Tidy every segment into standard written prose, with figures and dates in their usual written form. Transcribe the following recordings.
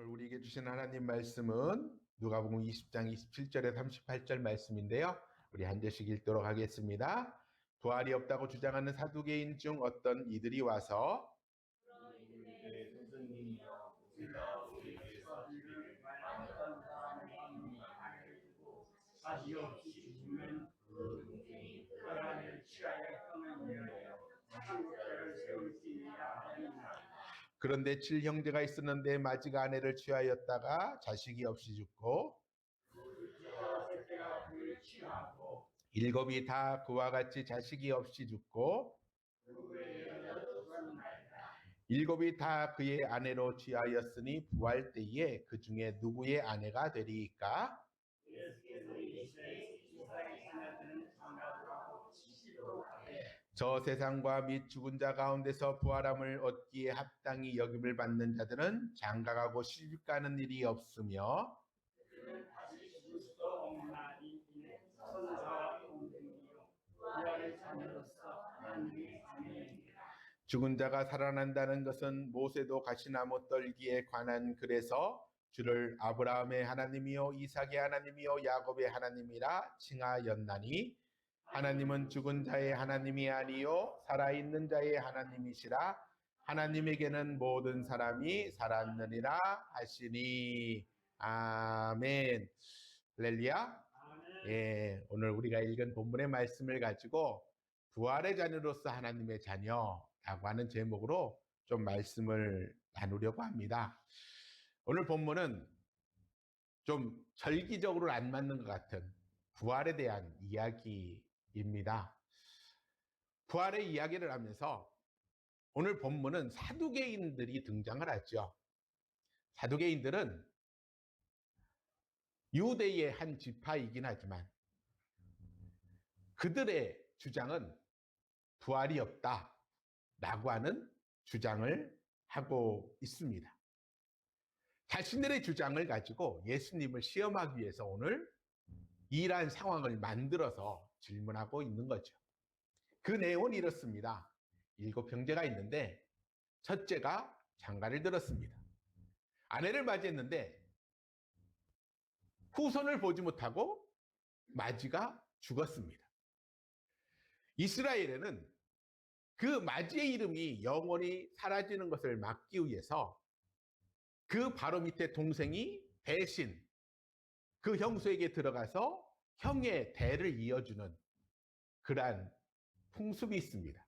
오늘 우리에게 주신 하나님 말씀은 누가복음 20장 27절에 38절 말씀인데요. 우리 한 절씩 읽도록 하겠습니다. 부활이 없다고 주장하는 사두개인 중 어떤 이들이 와서 그런데 7형제가 있었는데 마지가 아내를 취하였다가 자식이 없이 죽고 일곱이 다 그와 같이 자식이 없이 죽고 일곱이 다 그의 아내로 취하였으니 부활 때에 그 중에 누구의 아내가 되리이까? 저 세상과 및 죽은 자 가운데서 부활함을 얻기에 합당히 여김을 받는 자들은 장가가고 시집가는 일이 없으며 죽은 자가 살아난다는 것은 모세도 가시나무 떨기에 관한 글에서 주를 아브라함의 하나님이요 이삭의 하나님이요 야곱의 하나님이라 칭하였나니 하나님은 죽은 자의 하나님이 아니요 살아있는 자의 하나님이시라 하나님에게는 모든 사람이 살았느니라 하시니 아멘. 할렐루야. 예, 오늘 우리가 읽은 본문의 말씀을 가지고 부활의 자녀로서 하나님의 자녀라고 하는 제목으로 좀 말씀을 나누려고 합니다. 오늘 본문은 좀 절기적으로 안 맞는 것 같은 부활에 대한 이야기입니다. 부활의 이야기를 하면서 오늘 본문은 사두개인들이 등장을 하죠. 사두개인들은 유대의 한 지파이긴 하지만 그들의 주장은 부활이 없다라고 하는 주장을 하고 있습니다. 자신들의 주장을 가지고 예수님을 시험하기 위해서 오늘 이러한 상황을 만들어서 질문하고 있는 거죠. 그 내용은 이렇습니다. 7형제가 있는데 첫째가 장가를 들었습니다. 아내를 맞이했는데 후손을 보지 못하고 맞이가 죽었습니다. 이스라엘에는 그 맞이의 이름이 영원히 사라지는 것을 막기 위해서 그 바로 밑에 동생이 대신 그 형수에게 들어가서 형의 대를 이어주는 그러한 풍습이 있습니다.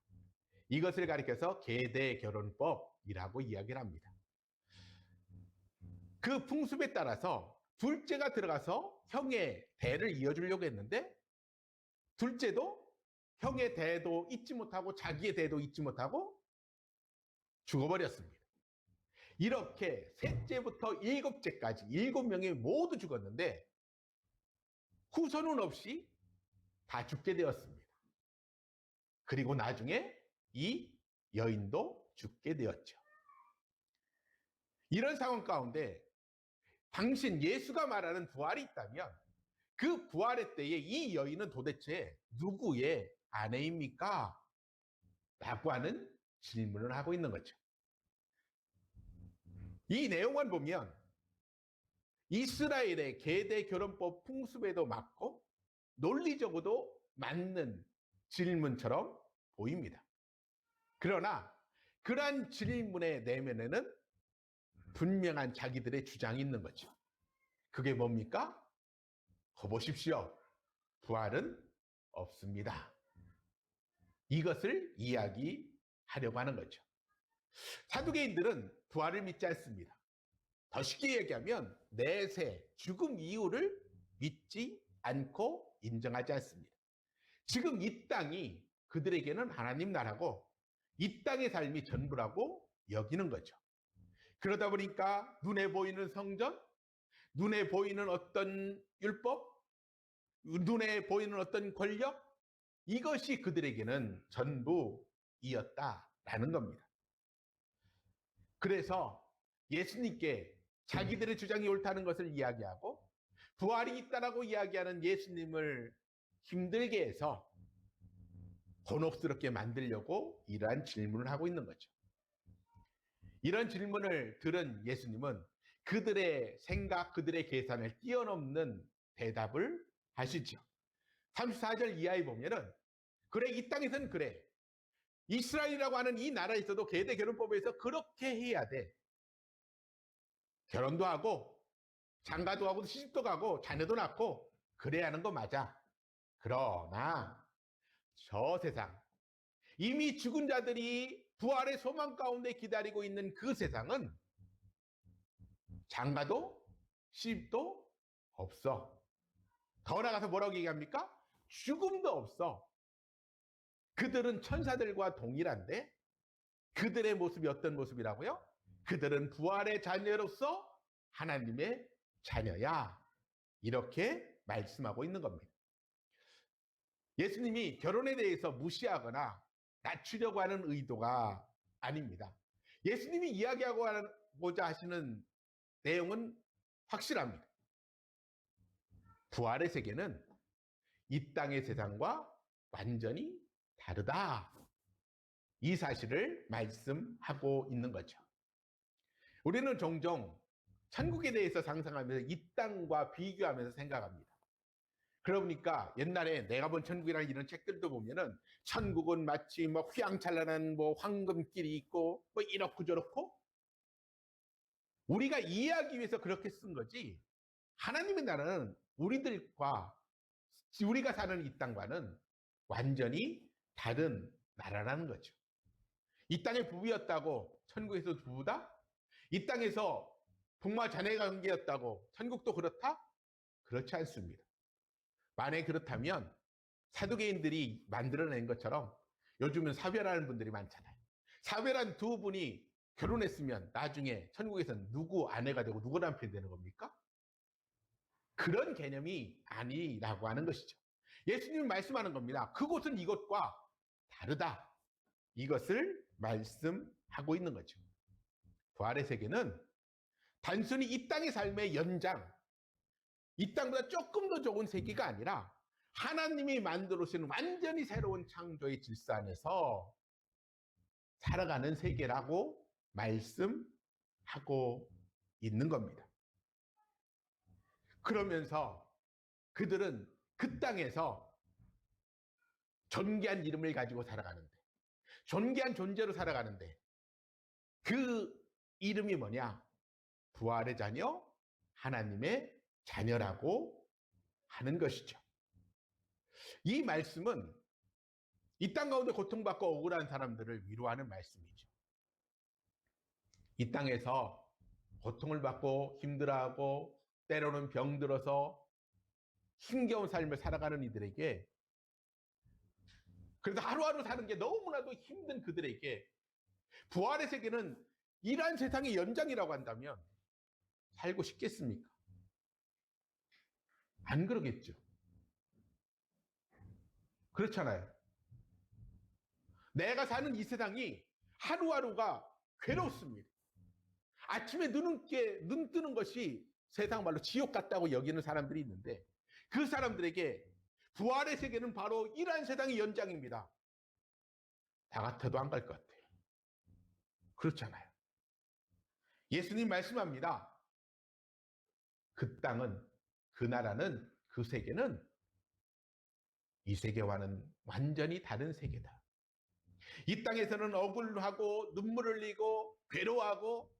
이것을 가리켜서 계대결혼법이라고 이야기를 합니다. 그 풍습에 따라서 둘째가 들어가서 형의 대를 이어주려고 했는데 둘째도 형의 대도 잊지 못하고 자기의 대도 잊지 못하고 죽어버렸습니다. 이렇게 셋째부터 7째까지 7명이 모두 죽었는데 후손은 없이 다 죽게 되었습니다. 그리고 나중에 이 여인도 죽게 되었죠. 이런 상황 가운데 당신 예수가 말하는 부활이 있다면 그 부활의 때에 이 여인은 도대체 누구의 아내입니까? 라고 하는 질문을 하고 있는 거죠. 이 내용만 보면 이스라엘의 계대결혼법 풍습에도 맞고 논리적으로도 맞는 질문처럼 보입니다. 그러나 그러한 질문의 내면에는 분명한 자기들의 주장이 있는 거죠. 그게 뭡니까? 보십시오. 부활은 없습니다. 이것을 이야기하려고 하는 거죠. 사두개인들은 부활을 믿지 않습니다. 더 쉽게 얘기하면 내세, 죽음 이후를 믿지 않고 인정하지 않습니다. 지금 이 땅이 그들에게는 하나님 나라고 이 땅의 삶이 전부라고 여기는 거죠. 그러다 보니까 눈에 보이는 성전, 눈에 보이는 어떤 율법, 눈에 보이는 어떤 권력, 이것이 그들에게는 전부이었다라는 겁니다. 그래서 예수님께 자기들의 주장이 옳다는 것을 이야기하고 부활이 있다라고 이야기하는 예수님을 힘들게 해서 곤혹스럽게 만들려고 이러한 질문을 하고 있는 거죠. 이런 질문을 들은 예수님은 그들의 생각, 그들의 계산을 뛰어넘는 대답을 하시죠. 34절 이하에 보면은 그래 이 땅에서는 그래. 이스라엘이라고 하는 이 나라에서도 계대 결혼법에서 그렇게 해야 돼. 결혼도 하고 장가도 하고 시집도 가고 자녀도 낳고 그래야 하는 거 맞아. 그러나 저 세상 이미 죽은 자들이 부활의 소망 가운데 기다리고 있는 그 세상은 장가도 시집도 없어. 더 나가서 뭐라고 얘기합니까? 죽음도 없어. 그들은 천사들과 동일한데 그들의 모습이 어떤 모습이라고요? 그들은 부활의 자녀로서 하나님의 자녀야. 이렇게 말씀하고 있는 겁니다. 예수님이 결혼에 대해서 무시하거나 낮추려고 하는 의도가 아닙니다. 예수님이 이야기하고자 하시는 내용은 확실합니다. 부활의 세계는 이 땅의 세상과 완전히 다르다. 이 사실을 말씀하고 있는 거죠. 우리는 종종 천국에 대해서 상상하면서 이 땅과 비교하면서 생각합니다. 그러니까 옛날에 내가 본 천국이라는 이런 책들도 보면은 천국은 마치 뭐 휘황찬란한 뭐 황금길이 있고 뭐 이렇고 저렇고 우리가 이해하기 위해서 그렇게 쓴 거지. 하나님의 나라는 우리가 사는 이 땅과는 완전히 다른 나라라는 거죠. 이 땅의 부부였다고 천국에서 부부다? 이 땅에서 부모와 자녀 관계였다고 천국도 그렇다? 그렇지 않습니다. 만약에 그렇다면 사두개인들이 만들어낸 것처럼 요즘은 사별하는 분들이 많잖아요. 사별한 두 분이 결혼했으면 나중에 천국에서는 누구 아내가 되고 누구 남편이 되는 겁니까? 그런 개념이 아니라고 하는 것이죠. 예수님이 말씀하는 겁니다. 그곳은 이것과 다르다. 이것을 말씀하고 있는 거죠. 부활의 세계는 단순히 이 땅의 삶의 연장, 이 땅보다 조금 더 좋은 세계가 아니라 하나님이 만들어주신 완전히 새로운 창조의 질서 안에서 살아가는 세계라고 말씀하고 있는 겁니다. 그러면서 그들은 그 땅에서 존귀한 이름을 가지고 살아가는데, 존귀한 존재로 살아가는데 그 이름이 뭐냐? 부활의 자녀, 하나님의 자녀라고 하는 것이죠. 이 말씀은 이 땅 가운데 고통받고 억울한 사람들을 위로하는 말씀이죠. 이 땅에서 고통을 받고 힘들어하고 때로는 병들어서 힘겨운 삶을 살아가는 이들에게, 그래서 하루하루 사는 게 너무나도 힘든 그들에게 부활의 세계는 이러한 세상의 연장이라고 한다면 살고 싶겠습니까? 안 그러겠죠. 그렇잖아요. 내가 사는 이 세상이 하루하루가 괴롭습니다. 아침에 눈 뜨는 것이 세상 말로 지옥 같다고 여기는 사람들이 있는데 그 사람들에게 부활의 세계는 바로 이러한 세상의 연장입니다. 나 같아도 안 갈 것 같아요. 그렇잖아요. 예수님 말씀합니다. 그 땅은, 그 나라는, 그 세계는 이 세계와는 완전히 다른 세계다. 이 땅에서는 억울하고 눈물 흘리고 괴로워하고,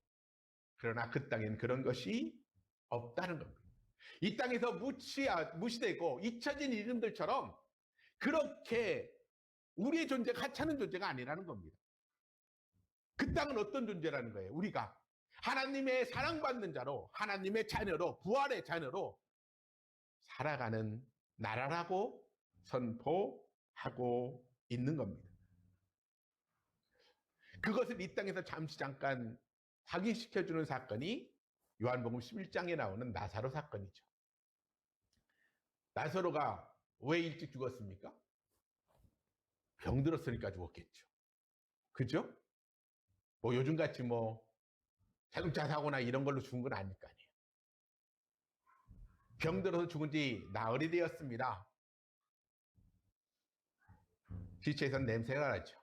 그러나 그 땅엔 그런 것이 없다는 겁니다. 이 땅에서 무시되고 잊혀진 이름들처럼 그렇게 우리의 존재가 하찮은 존재가 아니라는 겁니다. 그 땅은 어떤 존재라는 거예요? 우리가 하나님의 사랑받는 자로, 하나님의 자녀로, 부활의 자녀로 살아가는 나라라고 선포하고 있는 겁니다. 그것을 이 땅에서 잠깐 확인시켜주는 사건이 요한복음 11장에 나오는 나사로 사건이죠. 나사로가 왜 일찍 죽었습니까? 병들었으니까 죽었겠죠. 그죠? 뭐 요즘같이 뭐 자동차 사고나 이런 걸로 죽은 건 아닐 거 아니에요. 병들어서 죽은 지 나흘이 되었습니다. 시체에선 냄새가 나죠.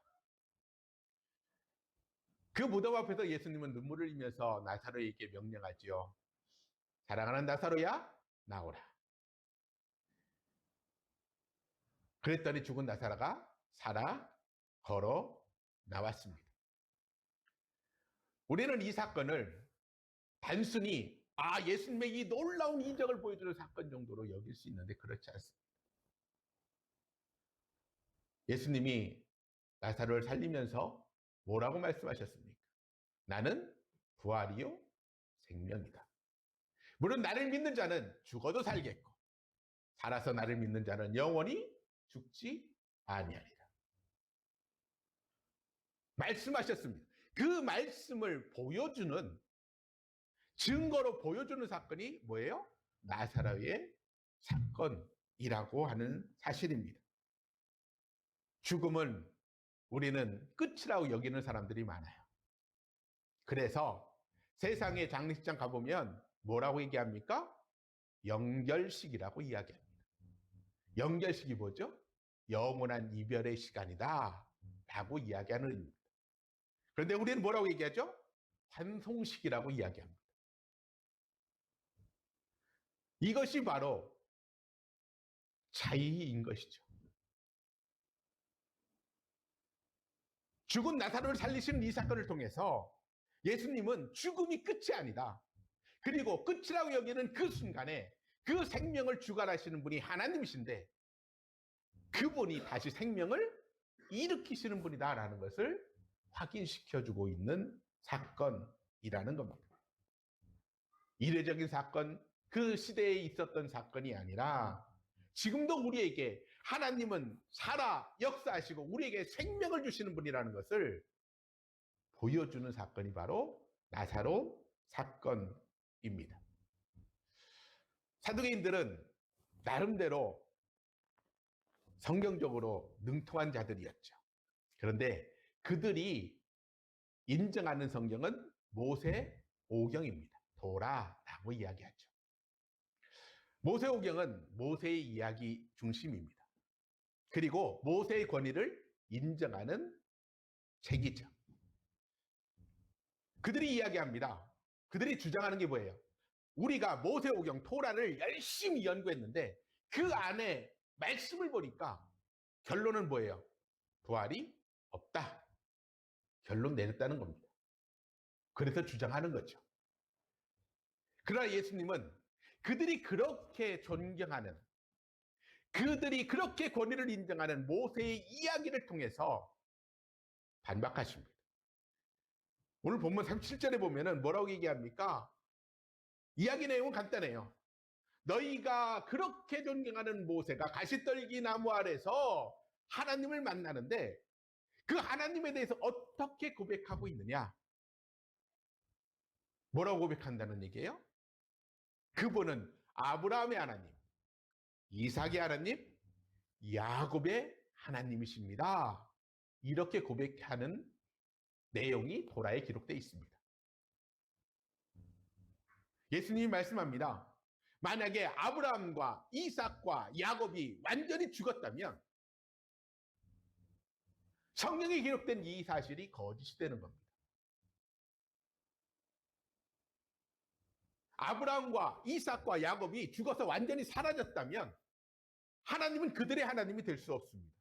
그 무덤 앞에서 예수님은 눈물을 흘리면서 나사로에게 명령하지요. 사랑하는 나사로야, 나오라. 그랬더니 죽은 나사로가 살아 걸어 나왔습니다. 우리는 이 사건을 단순히 예수님의 이 놀라운 이적을 보여주는 사건 정도로 여길 수 있는데 그렇지 않습니다. 예수님이 나사로를 살리면서 뭐라고 말씀하셨습니까? 나는 부활이요 생명이다. 물론 나를 믿는 자는 죽어도 살겠고 살아서 나를 믿는 자는 영원히 죽지 아니하리라. 말씀하셨습니다. 그 말씀을 보여주는 증거로 보여주는 사건이 뭐예요? 나사로의 사건이라고 하는 사실입니다. 죽음은 우리는 끝이라고 여기는 사람들이 많아요. 그래서 세상의 장례식장 가보면 뭐라고 얘기합니까? 영결식이라고 이야기합니다. 영결식이 뭐죠? 영원한 이별의 시간이다 라고 이야기하는 의미입니다. 그런데 우리는 뭐라고 얘기하죠? 환송식이라고 이야기합니다. 이것이 바로 차이인 것이죠. 죽은 나사로를 살리시는 이 사건을 통해서 예수님은 죽음이 끝이 아니다. 그리고 끝이라고 여기는 그 순간에 그 생명을 주관하시는 분이 하나님이신데 그분이 다시 생명을 일으키시는 분이다라는 것을 확인시켜주고 있는 사건이라는 겁니다. 이례적인 사건, 그 시대에 있었던 사건이 아니라 지금도 우리에게 하나님은 살아 역사하시고 우리에게 생명을 주시는 분이라는 것을 보여주는 사건이 바로 나사로 사건입니다. 사두개인들은 나름대로 성경적으로 능통한 자들이었죠. 그런데 그들이 인정하는 성경은 모세오경입니다. 도라라고 이야기하죠. 모세오경은 모세의 이야기 중심입니다. 그리고 모세의 권위를 인정하는 책이죠. 그들이 이야기합니다. 그들이 주장하는 게 뭐예요? 우리가 모세오경 토라를 열심히 연구했는데 그 안에 말씀을 보니까 결론은 뭐예요? 부활이 없다. 결론 내렸다는 겁니다. 그래서 주장하는 거죠. 그러나 예수님은 그들이 그렇게 존경하는, 그들이 그렇게 권위를 인정하는 모세의 이야기를 통해서 반박하십니다. 오늘 본문 37절에 보면은 뭐라고 얘기합니까? 이야기 내용은 간단해요. 너희가 그렇게 존경하는 모세가 가시떨기 나무 아래서 하나님을 만나는데 그 하나님에 대해서 어떻게 고백하고 있느냐? 뭐라고 고백한다는 얘기예요? 그분은 아브라함의 하나님, 이삭의 하나님, 야곱의 하나님이십니다. 이렇게 고백하는 내용이 도라에 기록되어 있습니다. 예수님이 말씀합니다. 만약에 아브라함과 이삭과 야곱이 완전히 죽었다면 성경에 기록된 이 사실이 거짓이 되는 겁니다. 아브라함과 이삭과 야곱이 죽어서 완전히 사라졌다면 하나님은 그들의 하나님이 될 수 없습니다.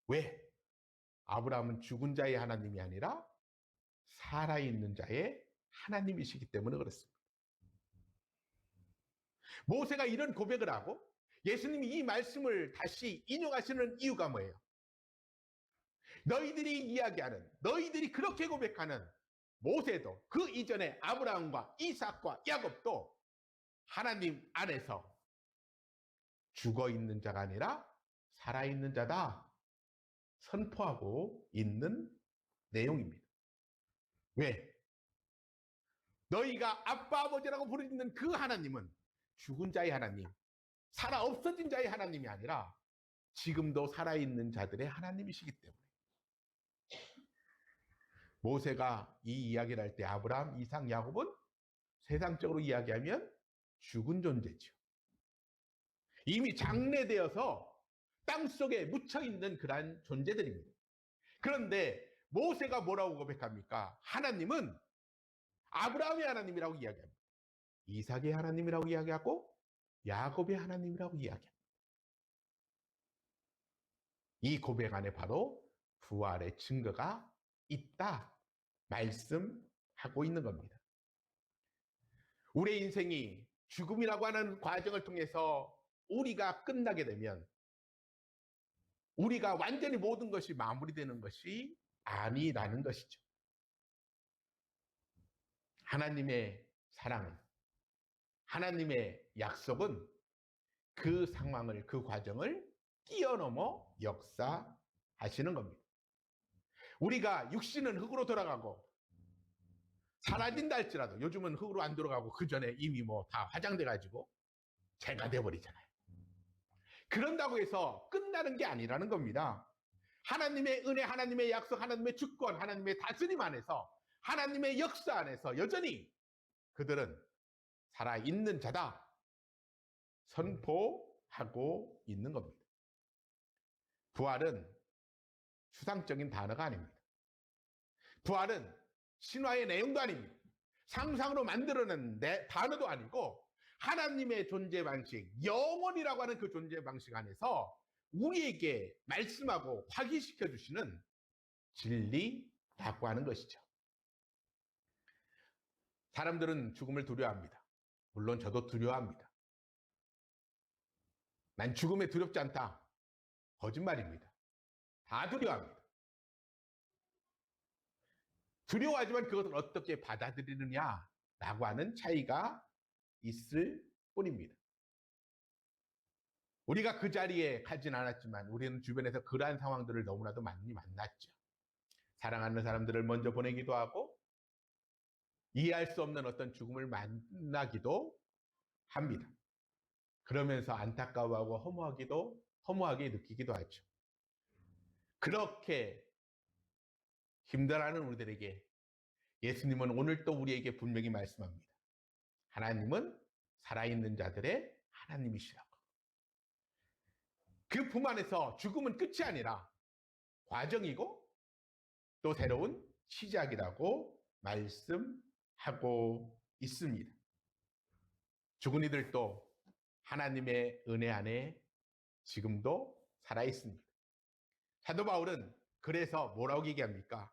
왜? 아브라함은 죽은 자의 하나님이 아니라 살아있는 자의 하나님이시기 때문에 그렇습니다. 모세가 이런 고백을 하고 예수님이 이 말씀을 다시 인용하시는 이유가 뭐예요? 너희들이 이야기하는, 너희들이 그렇게 고백하는 모세도 그 이전에 아브라함과 이삭과 야곱도 하나님 안에서 죽어 있는 자가 아니라 살아있는 자다 선포하고 있는 내용입니다. 왜? 너희가 아빠 아버지라고 부르는 그 하나님은 죽은 자의 하나님, 살아 없어진 자의 하나님이 아니라 지금도 살아있는 자들의 하나님이시기 때문에 모세가 이 이야기를 할 때 아브라함, 이삭, 야곱은 세상적으로 이야기하면 죽은 존재죠. 이미 장래되어서 땅속에 묻혀있는 그러한 존재들입니다. 그런데 모세가 뭐라고 고백합니까? 하나님은 아브라함의 하나님이라고 이야기합니다. 이삭의 하나님이라고 이야기하고 야곱의 하나님이라고 이야기합니다. 이 고백 안에 바로 부활의 증거가 있다 말씀하고 있는 겁니다. 우리의 인생이 죽음이라고 하는 과정을 통해서 우리가 끝나게 되면 우리가 완전히 모든 것이 마무리되는 것이 아니라는 것이죠. 하나님의 사랑은, 하나님의 약속은 그 상황을, 그 과정을 뛰어넘어 역사하시는 겁니다. 우리가 육신은 흙으로 돌아가고 사라진다 할지라도 요즘은 흙으로 안 돌아가고 그 전에 이미 뭐 다 화장돼 가지고 재가 돼버리잖아요. 그런다고 해서 끝나는 게 아니라는 겁니다. 하나님의 은혜, 하나님의 약속, 하나님의 주권, 하나님의 다스림 안에서, 하나님의 역사 안에서 여전히 그들은 살아있는 자다 선포하고 있는 겁니다. 부활은 추상적인 단어가 아닙니다. 부활은 신화의 내용도 아닙니다. 상상으로 만들어낸 단어도 아니고 하나님의 존재 방식, 영원이라고 하는 그 존재 방식 안에서 우리에게 말씀하고 확인시켜 주시는 진리라고 하는 것이죠. 사람들은 죽음을 두려워합니다. 물론 저도 두려워합니다. 난 죽음에 두렵지 않다. 거짓말입니다. 다 두려워합니다. 두려워하지만 그것을 어떻게 받아들이느냐라고 하는 차이가 있을 뿐입니다. 우리가 그 자리에 가진 않았지만 우리는 주변에서 그러한 상황들을 너무나도 많이 만났죠. 사랑하는 사람들을 먼저 보내기도 하고 이해할 수 없는 어떤 죽음을 만나기도 합니다. 그러면서 안타까워하고 허무하게 느끼기도 하죠. 그렇게 힘들어하는 우리들에게 예수님은 오늘 또 우리에게 분명히 말씀합니다. 하나님은 살아있는 자들의 하나님이시라고. 그 품 안에서 죽음은 끝이 아니라 과정이고 또 새로운 시작이라고 말씀하고 있습니다. 죽은 이들도 하나님의 은혜 안에 지금도 살아있습니다. 사도 바울은 그래서 뭐라고 얘기합니까?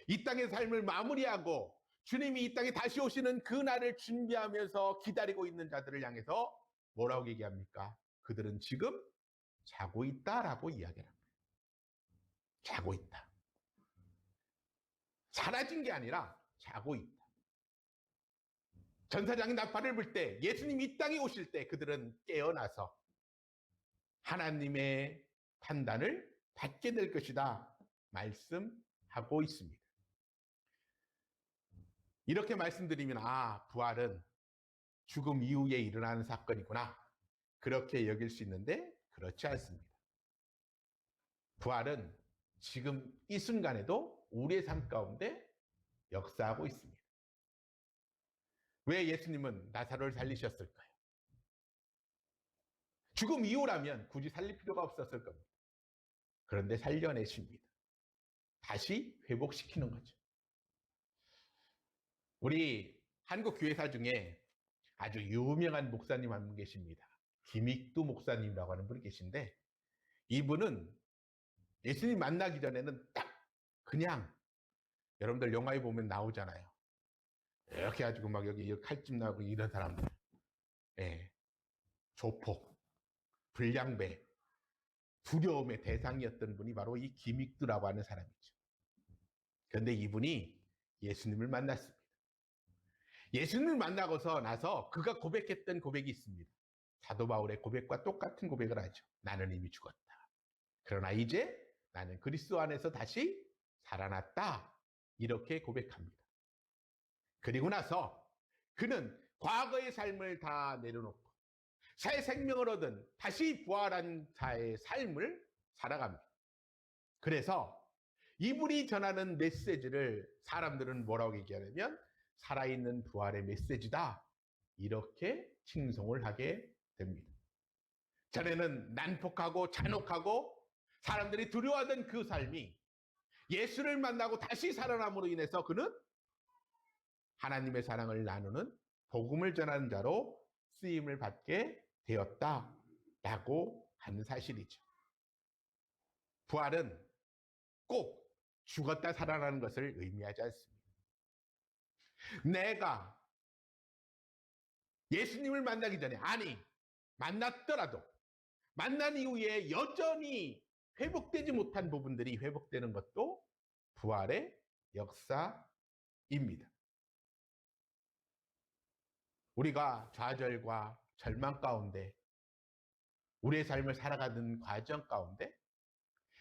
이 땅의 삶을 마무리하고 주님이 이 땅에 다시 오시는 그 날을 준비하면서 기다리고 있는 자들을 향해서 뭐라고 얘기합니까? 그들은 지금 자고 있다라고 이야기를 합니다. 자고 있다. 사라진 게 아니라 자고 있다. 전사장이 나팔을 불 때, 예수님이 이 땅에 오실 때 그들은 깨어나서 하나님의 판단을 받게 될 것이다 말씀하고 있습니다. 이렇게 말씀드리면 부활은 죽음 이후에 일어나는 사건이구나 그렇게 여길 수 있는데 그렇지 않습니다. 부활은 지금 이 순간에도 우리의 삶 가운데 역사하고 있습니다. 왜 예수님은 나사로를 살리셨을까요? 죽음 이후라면 굳이 살릴 필요가 없었을 겁니다. 그런데 살려내십니다. 다시 회복시키는 거죠. 우리 한국 교회사 중에 아주 유명한 목사님 한 분 계십니다. 김익두 목사님이라고 하는 분이 계신데 이분은 예수님 만나기 전에는 딱 그냥 여러분들 영화에 보면 나오잖아요. 이렇게 해가지고 막 여기 칼집 나고 이런 사람들. 조폭, 불량배, 두려움의 대상이었던 분이 바로 이 김익두라고 하는 사람이죠. 그런데 이분이 예수님을 만났습니다. 예수님을 만나고서 나서 그가 고백했던 고백이 있습니다. 사도 바울의 고백과 똑같은 고백을 하죠. 나는 이미 죽었다. 그러나 이제 나는 그리스도 안에서 다시 살아났다. 이렇게 고백합니다. 그리고 나서 그는 과거의 삶을 다 내려놓고 새 생명을 얻은 다시 부활한 자의 삶을 살아갑니다. 그래서 이분이 전하는 메시지를 사람들은 뭐라고 얘기하냐면 살아있는 부활의 메시지다. 이렇게 칭송을 하게 됩니다. 전에는 난폭하고 잔혹하고 사람들이 두려워하던 그 삶이 예수를 만나고 다시 살아남으로 인해서 그는 하나님의 사랑을 나누는 복음을 전하는 자로 쓰임을 받게 되었다라고 하는 사실이죠. 부활은 꼭 죽었다 살아나는 것을 의미하지 않습니다. 내가 예수님을 만나기 전에, 아니 만났더라도 만난 이후에 여전히 회복되지 못한 부분들이 회복되는 것도 부활의 역사입니다. 우리가 좌절과 절망 가운데 우리의 삶을 살아가는 과정 가운데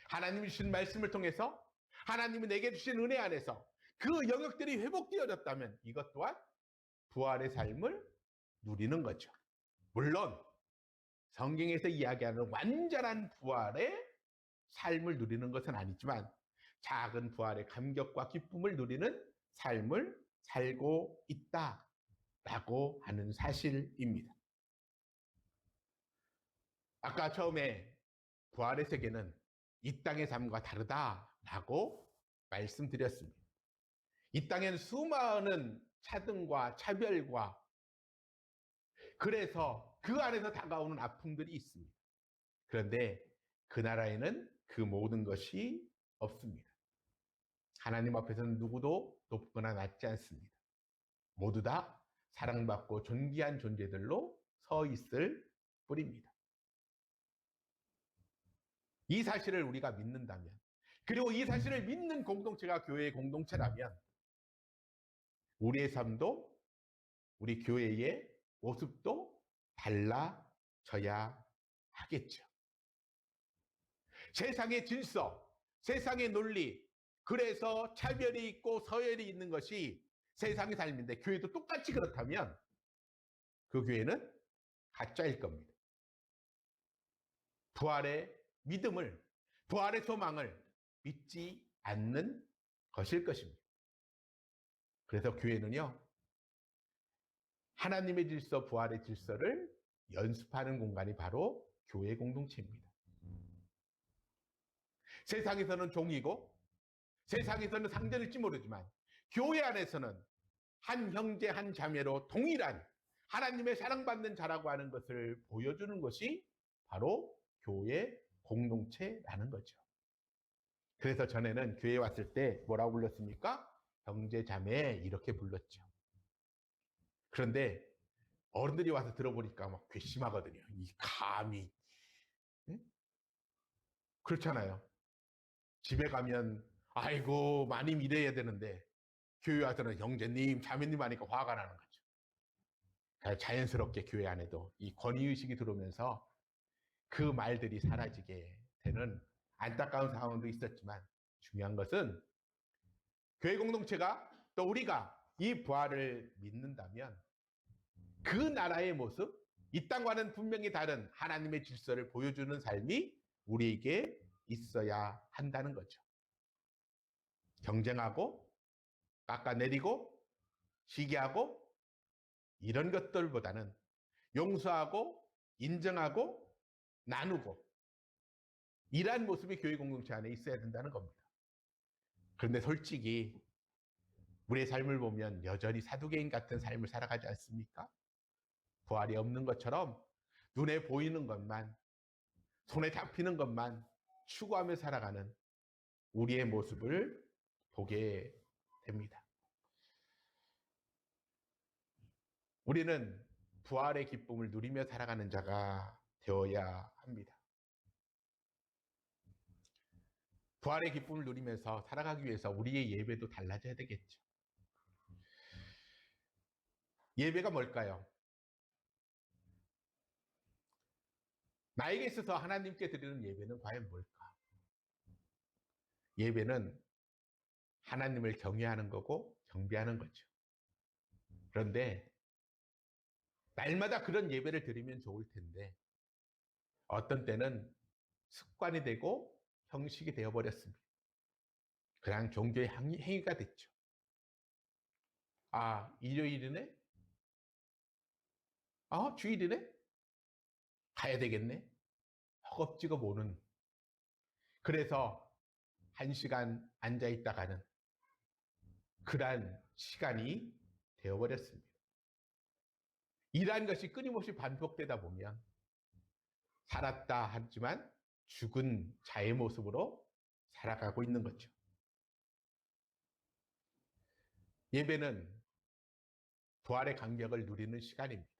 하나님이 주신 말씀을 통해서 하나님이 내게 주신 은혜 안에서 그 영역들이 회복되어졌다면 이것 또한 부활의 삶을 누리는 거죠. 물론 성경에서 이야기하는 완전한 부활의 삶을 누리는 것은 아니지만 작은 부활의 감격과 기쁨을 누리는 삶을 살고 있다라고 하는 사실입니다. 아까 처음에 부활의 세계는 이 땅의 삶과 다르다라고 말씀드렸습니다. 이 땅엔 수많은 차등과 차별과 그래서 그 안에서 다가오는 아픔들이 있습니다. 그런데 그 나라에는 그 모든 것이 없습니다. 하나님 앞에서는 누구도 높거나 낮지 않습니다. 모두 다 사랑받고 존귀한 존재들로 서 있을 뿐입니다. 이 사실을 우리가 믿는다면, 그리고 이 사실을 믿는 공동체가 교회의 공동체라면 우리의 삶도 우리 교회의 모습도 달라져야 하겠죠. 세상의 질서, 세상의 논리, 그래서 차별이 있고 서열이 있는 것이 세상의 삶인데 교회도 똑같이 그렇다면 그 교회는 가짜일 겁니다. 부활의 믿음을, 부활의 소망을 믿지 않는 것일 것입니다. 그래서 교회는요, 하나님의 질서, 부활의 질서를 연습하는 공간이 바로 교회 공동체입니다. 세상에서는 종이고 세상에서는 상전일지 모르지만 교회 안에서는 한 형제 한 자매로 동일한 하나님의 사랑받는 자라고 하는 것을 보여주는 것이 바로 교회 공동체라는 거죠. 그래서 전에는 교회에 왔을 때 뭐라고 불렀습니까? 형제 자매 이렇게 불렀죠. 그런데 어른들이 와서 들어보니까 막 괘씸하거든요. 이 감히. 응? 그렇잖아요. 집에 가면 아이고 마님 이래야 되는데 교회 와서는 형제님 자매님 하니까 화가 나는 거죠. 자연스럽게 교회 안에도 이 권위의식이 들어오면서 그 말들이 사라지게 되는 안타까운 상황도 있었지만 중요한 것은 교회 공동체가 또 우리가 이 부활을 믿는다면 그 나라의 모습, 이 땅과는 분명히 다른 하나님의 질서를 보여주는 삶이 우리에게 있어야 한다는 거죠. 경쟁하고 깎아내리고 시기하고 이런 것들보다는 용서하고 인정하고 나누고 이러한 모습이 교회 공동체 안에 있어야 된다는 겁니다. 그런데 솔직히 우리의 삶을 보면 여전히 사두개인 같은 삶을 살아가지 않습니까? 부활이 없는 것처럼 눈에 보이는 것만, 손에 잡히는 것만 추구하며 살아가는 우리의 모습을 보게 됩니다. 우리는 부활의 기쁨을 누리며 살아가는 자가 되어야 합니다. 부활의 기쁨을 누리면서 살아가기 위해서 우리의 예배도 달라져야 되겠죠. 예배가 뭘까요? 나에게 있어서 하나님께 드리는 예배는 과연 뭘까? 예배는 하나님을 경외하는 거고 경배하는 거죠. 그런데 날마다 그런 예배를 드리면 좋을 텐데 어떤 때는 습관이 되고 형식이 되어버렸습니다. 그냥 종교의 행위가 됐죠. 아, 일요일이네? 아, 주일이네? 가야 되겠네? 허겁지겁 오는. 그래서 1시간 앉아 있다가는 그러한 시간이 되어버렸습니다. 이러한 것이 끊임없이 반복되다 보면 살았다 하지만 죽은 자의 모습으로 살아가고 있는 거죠. 예배는 부활의 감격을 누리는 시간입니다.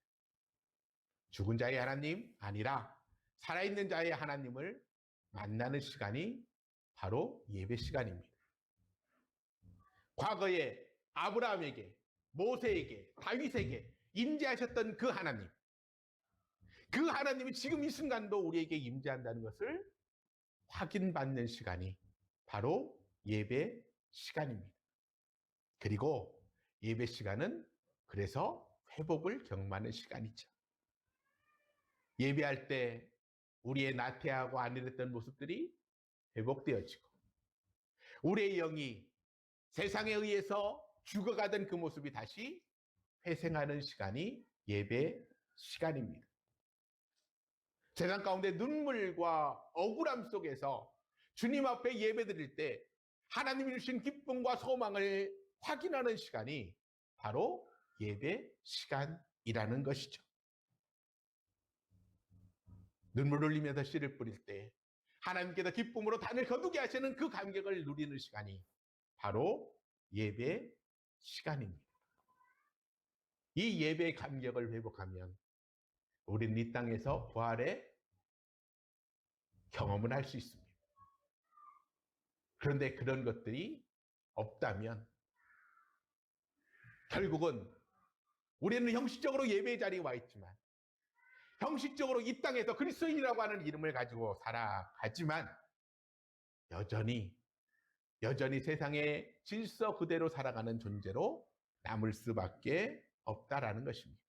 죽은 자의 하나님 아니라 살아있는 자의 하나님을 만나는 시간이 바로 예배 시간입니다. 과거에 아브라함에게, 모세에게, 다윗에게 임재하셨던 그 하나님, 그 하나님이 지금 이 순간도 우리에게 임재한다는 것을 확인받는 시간이 바로 예배 시간입니다. 그리고 예배 시간은 그래서 회복을 경험하는 시간이죠. 예배할 때 우리의 나태하고 안일했던 모습들이 회복되어지고 우리의 영이 세상에 의해서 죽어가던 그 모습이 다시 회생하는 시간이 예배 시간입니다. 세상 가운데 눈물과 억울함 속에서 주님 앞에 예배 드릴 때 하나님이 주신 기쁨과 소망을 확인하는 시간이 바로 예배 시간이라는 것이죠. 눈물 흘리면서 씨를 뿌릴 때 하나님께서 기쁨으로 단을 거두게 하시는 그 감격을 누리는 시간이 바로 예배 시간입니다. 이 예배의 감격을 회복하면 우리는 이 땅에서 부활의 경험을 할 수 있습니다. 그런데 그런 것들이 없다면 결국은 우리는 형식적으로 예배의 자리에 와 있지만 형식적으로 이 땅에서 그리스도인이라고 하는 이름을 가지고 살아가지만 여전히 세상의 질서 그대로 살아가는 존재로 남을 수밖에 없다라는 것입니다.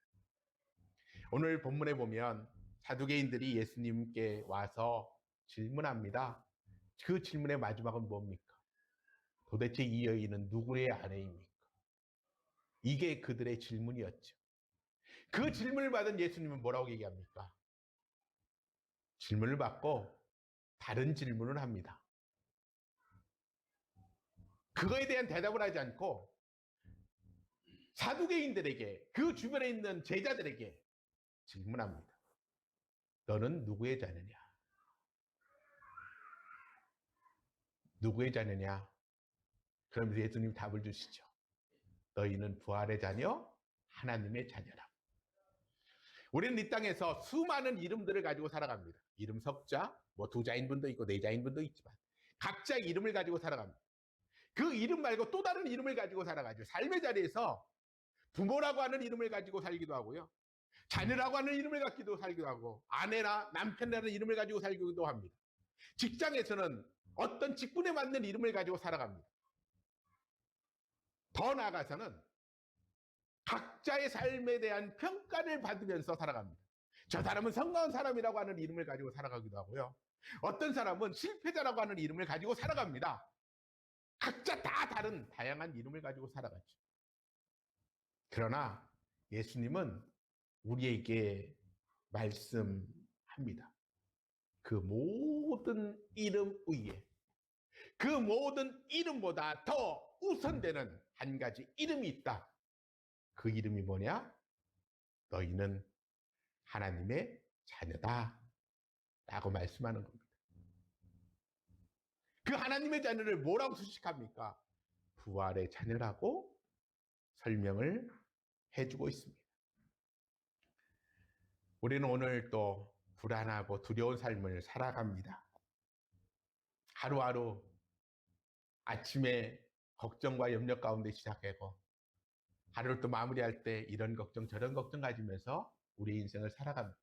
오늘 본문에 보면 사두개인들이 예수님께 와서 질문합니다. 그 질문의 마지막은 뭡니까? 도대체 이 여인은 누구의 아내입니까? 이게 그들의 질문이었죠. 그 질문을 받은 예수님은 뭐라고 얘기합니까? 질문을 받고 다른 질문을 합니다. 그거에 대한 대답을 하지 않고 사두개인들에게, 그 주변에 있는 제자들에게 질문합니다. 너는 누구의 자녀냐? 누구의 자녀냐? 그러면서 예수님이 답을 주시죠. 너희는 부활의 자녀, 하나님의 자녀라. 우리는 이 땅에서 수많은 이름들을 가지고 살아갑니다. 이름 석자, 뭐 두자인 분도 있고 네자인 분도 있지만 각자의 이름을 가지고 살아갑니다. 그 이름 말고 또 다른 이름을 가지고 살아가죠. 삶의 자리에서 부모라고 하는 이름을 가지고 살기도 하고요. 자녀라고 하는 이름을 갖기도 살기도 하고 아내나 남편이라는 이름을 가지고 살기도 합니다. 직장에서는 어떤 직분에 맞는 이름을 가지고 살아갑니다. 더 나아가서는 각자의 삶에 대한 평가를 받으면서 살아갑니다. 저 사람은 성공한 사람이라고 하는 이름을 가지고 살아가기도 하고요. 어떤 사람은 실패자라고 하는 이름을 가지고 살아갑니다. 각자 다 다른 다양한 이름을 가지고 살아가죠. 그러나 예수님은 우리에게 말씀합니다. 그 모든 이름 위에, 그 모든 이름보다 더 우선되는 한 가지 이름이 있다. 그 이름이 뭐냐? 너희는 하나님의 자녀다 라고 말씀하는 겁니다. 그 하나님의 자녀를 뭐라고 수식합니까? 부활의 자녀라고 설명을 해주고 있습니다. 우리는 오늘 또 불안하고 두려운 삶을 살아갑니다. 하루하루 아침에 걱정과 염려 가운데 시작하고 하루를 또 마무리할 때 이런 걱정 저런 걱정 가지면서 우리의 인생을 살아갑니다.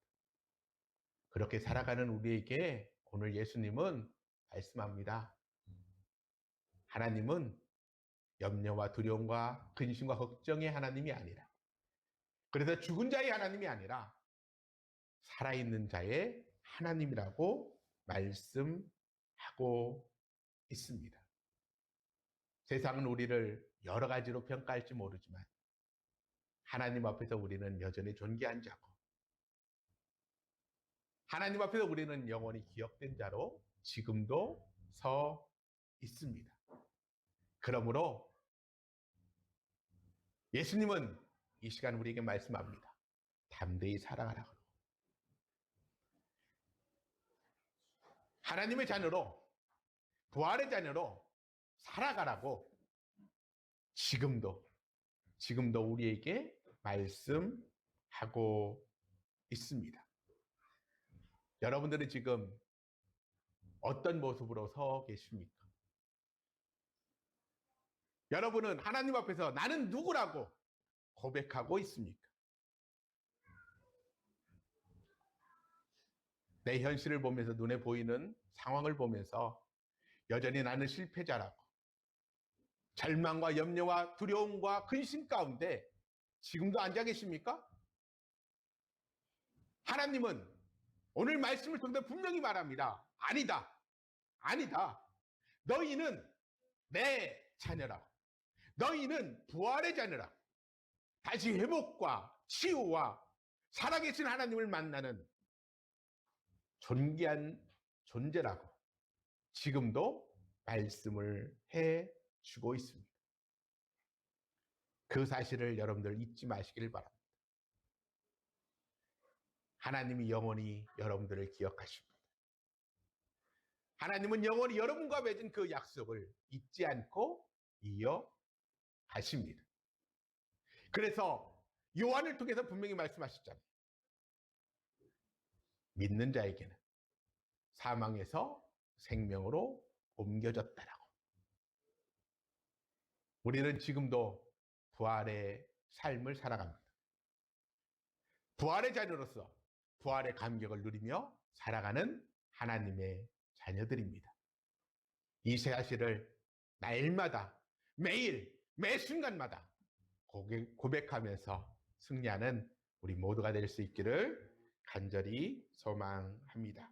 그렇게 살아가는 우리에게 오늘 예수님은 말씀합니다. 하나님은 염려와 두려움과 근심과 걱정의 하나님이 아니라, 그래서 죽은 자의 하나님이 아니라 살아있는 자의 하나님이라고 말씀하고 있습니다. 세상은 우리를 여러 가지로 평가할지 모르지만 하나님 앞에서 우리는 여전히 존귀한 자고 하나님 앞에서 우리는 영원히 기억된 자로 지금도 서 있습니다. 그러므로 예수님은 이 시간 우리에게 말씀합니다. 담대히 살아가라고. 하나님의 자녀로, 부활의 자녀로 살아가라고 지금도 우리에게 말씀하고 있습니다. 여러분들은 지금 어떤 모습으로 서 계십니까? 여러분은 하나님 앞에서 나는 누구라고 고백하고 있습니까? 내 현실을 보면서, 눈에 보이는 상황을 보면서 여전히 나는 실패자라고, 절망과 염려와 두려움과 근심 가운데 지금도 앉아 계십니까? 하나님은 오늘 말씀을 통해 분명히 말합니다. 아니다. 아니다. 너희는 내 자녀라. 너희는 부활의 자녀라. 다시 회복과 치유와 살아계신 하나님을 만나는 존귀한 존재라고 지금도 말씀을 해주고 있습니다. 그 사실을 여러분들 잊지 마시길 바랍니다. 하나님이 영원히 여러분들을 기억하십니다. 하나님은 영원히 여러분과 맺은 그 약속을 잊지 않고 이어가십니다. 그래서 요한을 통해서 분명히 말씀하셨잖아요. 믿는 자에게는 사망에서 생명으로 옮겨졌다라고. 우리는 지금도 부활의 삶을 살아갑니다. 부활의 자녀로서 부활의 감격을 누리며 살아가는 하나님의 자녀들입니다. 이 사실을 날마다, 매일, 매 순간마다 고백하면서 승리하는 우리 모두가 될 수 있기를 간절히 소망합니다.